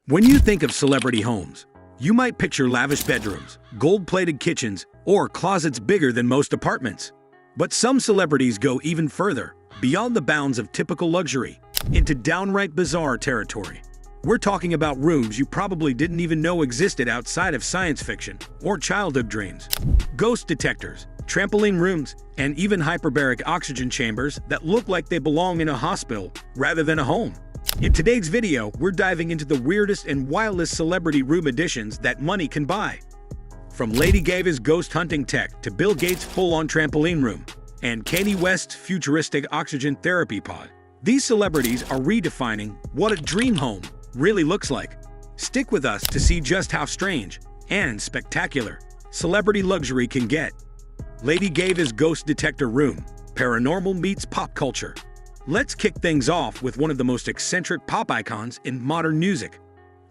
When you think of celebrity homes, you might picture lavish bedrooms, gold-plated kitchens, or closets bigger than most apartments. But some celebrities go even further, beyond the bounds of typical luxury, into downright bizarre territory. We're talking about rooms you probably didn't even know existed outside of science fiction or childhood dreams. Ghost detectors, trampoline rooms, and even hyperbaric oxygen chambers that look like they belong in a hospital rather than a home. In today's video, we're diving into the weirdest and wildest celebrity room additions that money can buy. From Lady Gaga's ghost hunting tech to Bill Gates' full-on trampoline room and Kanye West's futuristic oxygen therapy pod, these celebrities are redefining what a dream home really looks like. Stick with us to see just how strange and spectacular celebrity luxury can get. Lady Gaga's ghost detector room, paranormal meets pop culture. Let's kick things off with one of the most eccentric pop icons in modern music,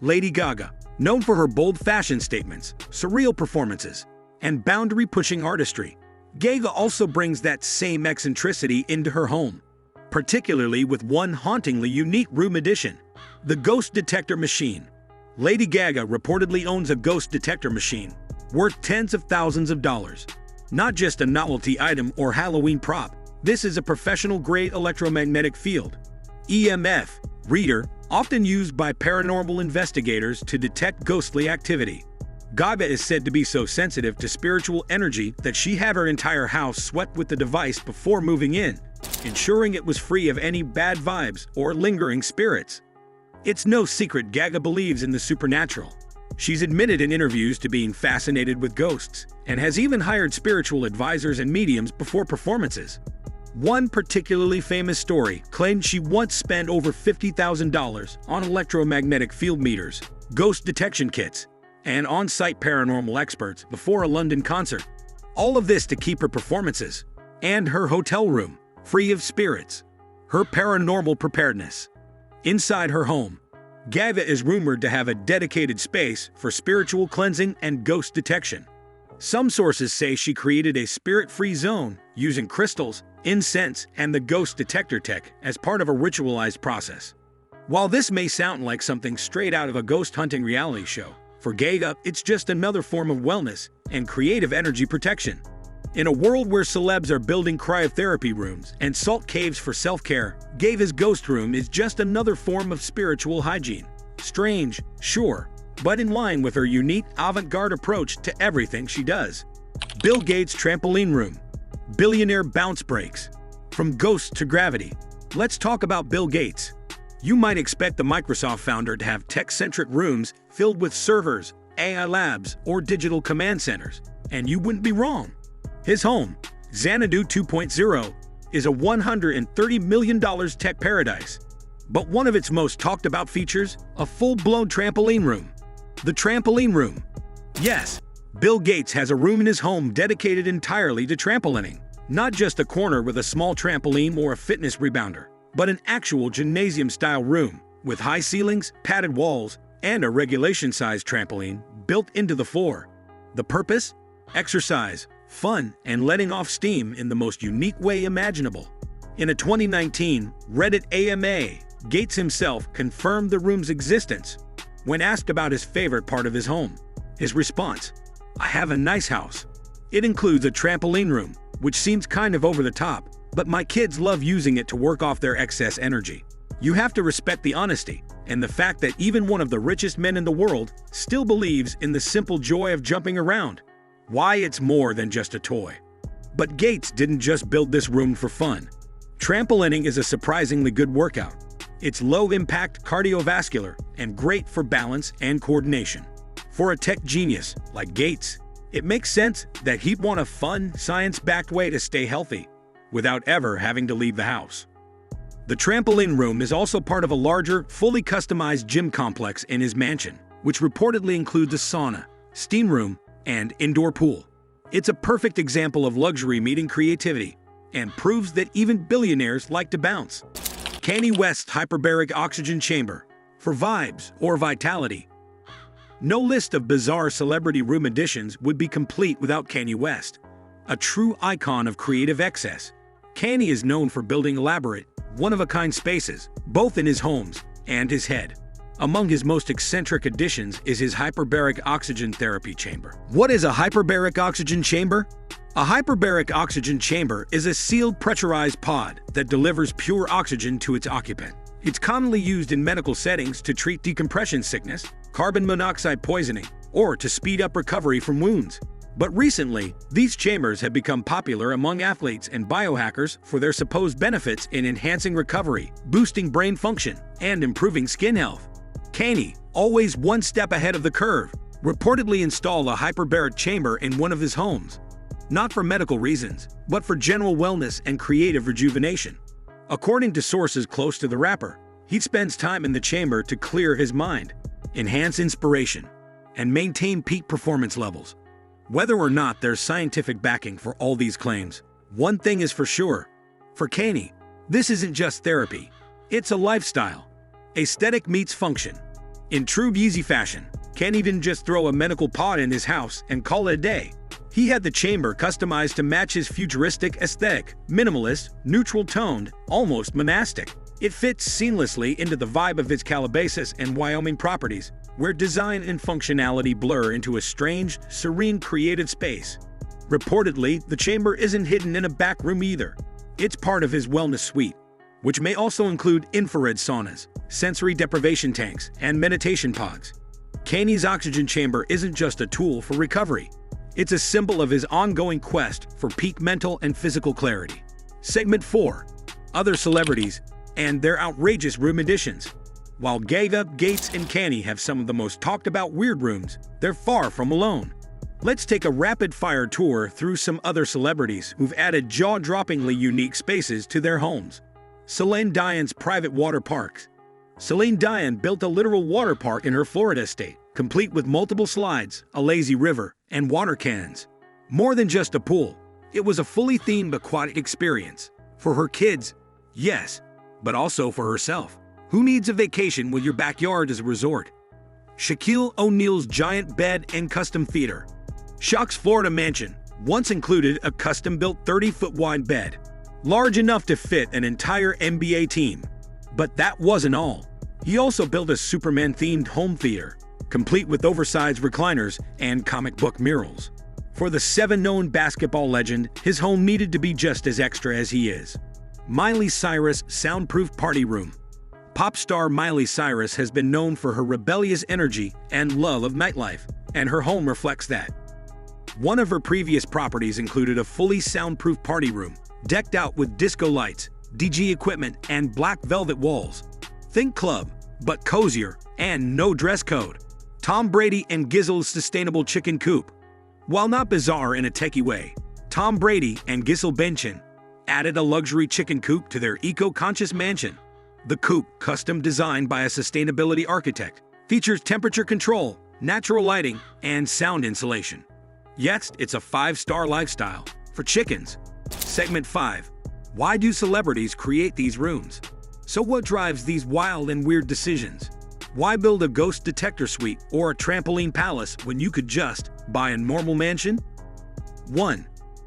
Lady Gaga. Known for her bold fashion statements, surreal performances, and boundary-pushing artistry, Gaga also brings that same eccentricity into her home, particularly with one hauntingly unique room addition, the ghost detector machine. Lady Gaga reportedly owns a ghost detector machine worth tens of thousands of dollars. Not just a novelty item or Halloween prop, this is a professional-grade electromagnetic field (EMF) reader, often used by paranormal investigators to detect ghostly activity. Gaga is said to be so sensitive to spiritual energy that she had her entire house swept with the device before moving in, ensuring it was free of any bad vibes or lingering spirits. It's no secret Gaga believes in the supernatural. She's admitted in interviews to being fascinated with ghosts and has even hired spiritual advisors and mediums before performances. One particularly famous story claimed she once spent over $50,000 on electromagnetic field meters, ghost detection kits, and on-site paranormal experts before a London concert. All of this to keep her performances and her hotel room free of spirits. Her paranormal preparedness. Inside her home, Gaga is rumored to have a dedicated space for spiritual cleansing and ghost detection. Some sources say she created a spirit-free zone using crystals, incense, and the ghost detector tech as part of a ritualized process. While this may sound like something straight out of a ghost hunting reality show, for Gaga, it's just another form of wellness and creative energy protection. In a world where celebs are building cryotherapy rooms and salt caves for self-care, Gaga's ghost room is just another form of spiritual hygiene. Strange, sure, but in line with her unique avant-garde approach to everything she does. Bill Gates' trampoline room. Billionaire bounce breaks. From ghost to gravity. Let's talk about Bill Gates. You might expect the Microsoft founder to have tech-centric rooms filled with servers, AI labs, or digital command centers, and you wouldn't be wrong. His home, Xanadu 2.0, is a $130 million tech paradise. But one of its most talked about features, a full-blown trampoline room. The trampoline room. Yes, Bill Gates has a room in his home dedicated entirely to trampolining. Not just a corner with a small trampoline or a fitness rebounder, but an actual gymnasium-style room with high ceilings, padded walls, and a regulation-sized trampoline built into the floor. The purpose? Exercise, fun, and letting off steam in the most unique way imaginable. In a 2019 Reddit AMA, Gates himself confirmed the room's existence. When asked about his favorite part of his home, his response, "I have a nice house. It includes a trampoline room, which seems kind of over the top, but my kids love using it to work off their excess energy." You have to respect the honesty and the fact that even one of the richest men in the world still believes in the simple joy of jumping around. Why it's more than just a toy. But Gates didn't just build this room for fun. Trampolining is a surprisingly good workout. It's low-impact cardiovascular and great for balance and coordination. For a tech genius like Gates, it makes sense that he'd want a fun, science-backed way to stay healthy without ever having to leave the house. The trampoline room is also part of a larger, fully customized gym complex in his mansion, which reportedly includes a sauna, steam room, and indoor pool. It's a perfect example of luxury meeting creativity and proves that even billionaires like to bounce. Kanye West's hyperbaric oxygen chamber. For vibes or vitality. No list of bizarre celebrity room additions would be complete without Kanye West, a true icon of creative excess. Kanye is known for building elaborate, one-of-a-kind spaces, both in his homes and his head. Among his most eccentric additions is his hyperbaric oxygen therapy chamber. What is a hyperbaric oxygen chamber? A hyperbaric oxygen chamber is a sealed pressurized pod that delivers pure oxygen to its occupant. It's commonly used in medical settings to treat decompression sickness, carbon monoxide poisoning, or to speed up recovery from wounds. But recently, these chambers have become popular among athletes and biohackers for their supposed benefits in enhancing recovery, boosting brain function, and improving skin health. Kanye, always one step ahead of the curve, reportedly installed a hyperbaric chamber in one of his homes. Not for medical reasons, but for general wellness and creative rejuvenation. According to sources close to the rapper, he spends time in the chamber to clear his mind, enhance inspiration, and maintain peak performance levels. Whether or not there's scientific backing for all these claims, one thing is for sure. For Kanye, this isn't just therapy, it's a lifestyle. Aesthetic meets function. In true Yeezy fashion, Kanye didn't just throw a medical pod in his house and call it a day. He had the chamber customized to match his futuristic aesthetic, minimalist, neutral-toned, almost monastic. It fits seamlessly into the vibe of his Calabasas and Wyoming properties, where design and functionality blur into a strange, serene creative space. Reportedly, the chamber isn't hidden in a back room either. It's part of his wellness suite, which may also include infrared saunas, sensory deprivation tanks, and meditation pods. Kanye's oxygen chamber isn't just a tool for recovery. It's a symbol of his ongoing quest for peak mental and physical clarity. Segment 4. Other celebrities and their outrageous room additions. While Gaga, Gates, and Kanye have some of the most talked about weird rooms, they're far from alone. Let's take a rapid-fire tour through some other celebrities who've added jaw-droppingly unique spaces to their homes. Celine Dion's private water parks. Celine Dion built a literal water park in her Florida estate, complete with multiple slides, a lazy river, and water cannons. More than just a pool, it was a fully themed aquatic experience. For her kids, yes, but also for herself. Who needs a vacation when your backyard is a resort? Shaquille O'Neal's giant bed and custom theater. Shaq's Florida mansion once included a custom-built 30-foot wide bed, large enough to fit an entire NBA team. But that wasn't all. He also built a Superman-themed home theater, complete with oversized recliners and comic book murals. For the seven-known basketball legend, his home needed to be just as extra as he is. Miley Cyrus' soundproof party room. Pop star Miley Cyrus has been known for her rebellious energy and love of nightlife, and her home reflects that. One of her previous properties included a fully soundproof party room, decked out with disco lights, DJ equipment, and black velvet walls. Think club, but cozier, and no dress code. Tom Brady and Gisele's sustainable chicken coop. While not bizarre in a techie way, Tom Brady and Gisele Bündchen added a luxury chicken coop to their eco-conscious mansion. The coop, custom designed by a sustainability architect, features temperature control, natural lighting, and sound insulation. Yes, it's a 5-star lifestyle for chickens. Segment 5. Why do celebrities create these rooms? So what drives these wild and weird decisions? Why build a ghost detector suite or a trampoline palace when you could just buy a normal mansion? 1.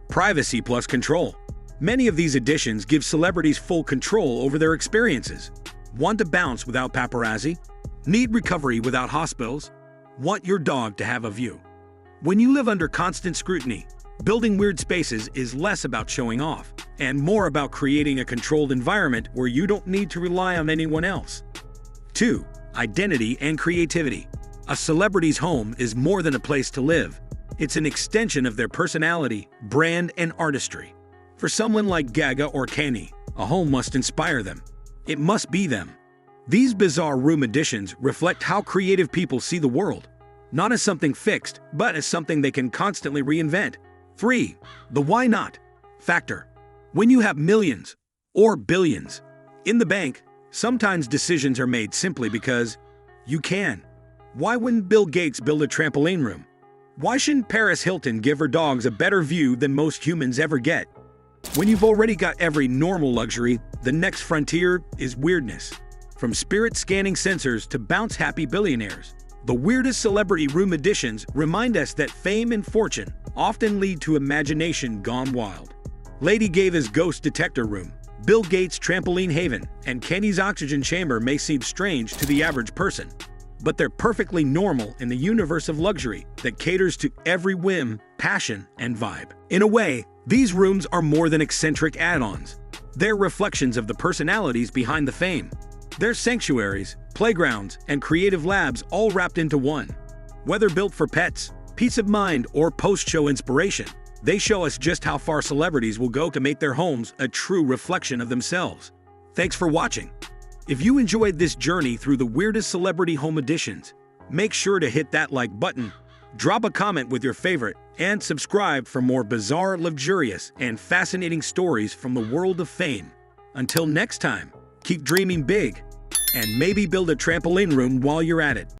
Privacy plus control. Many of these additions give celebrities full control over their experiences. Want to bounce without paparazzi? Need recovery without hospitals? Want your dog to have a view? When you live under constant scrutiny, building weird spaces is less about showing off and more about creating a controlled environment where you don't need to rely on anyone else. 2. Identity and creativity. A celebrity's home is more than a place to live. It's an extension of their personality, brand, and artistry. For someone like Gaga or Kanye, a home must inspire them. It must be them. These bizarre room additions reflect how creative people see the world, not as something fixed, but as something they can constantly reinvent. 3. The why not factor. When you have millions, or billions, in the bank, sometimes decisions are made simply because you can. Why wouldn't Bill Gates build a trampoline room? Why shouldn't Paris Hilton give her dogs a better view than most humans ever get? When you've already got every normal luxury, the next frontier is weirdness. From spirit-scanning sensors to bounce-happy billionaires, the weirdest celebrity room additions remind us that fame and fortune often lead to imagination gone wild. Lady Gaga's ghost detector room, Bill Gates' trampoline haven and Kenny's oxygen chamber may seem strange to the average person, but they're perfectly normal in the universe of luxury that caters to every whim, passion, and vibe. In a way, these rooms are more than eccentric add-ons. They're reflections of the personalities behind the fame. They're sanctuaries, playgrounds, and creative labs all wrapped into one. Whether built for pets, peace of mind, or post-show inspiration, they show us just how far celebrities will go to make their homes a true reflection of themselves. Thanks for watching. If you enjoyed this journey through the weirdest celebrity home additions, make sure to hit that like button, drop a comment with your favorite, and subscribe for more bizarre, luxurious, and fascinating stories from the world of fame. Until next time, keep dreaming big, and maybe build a trampoline room while you're at it.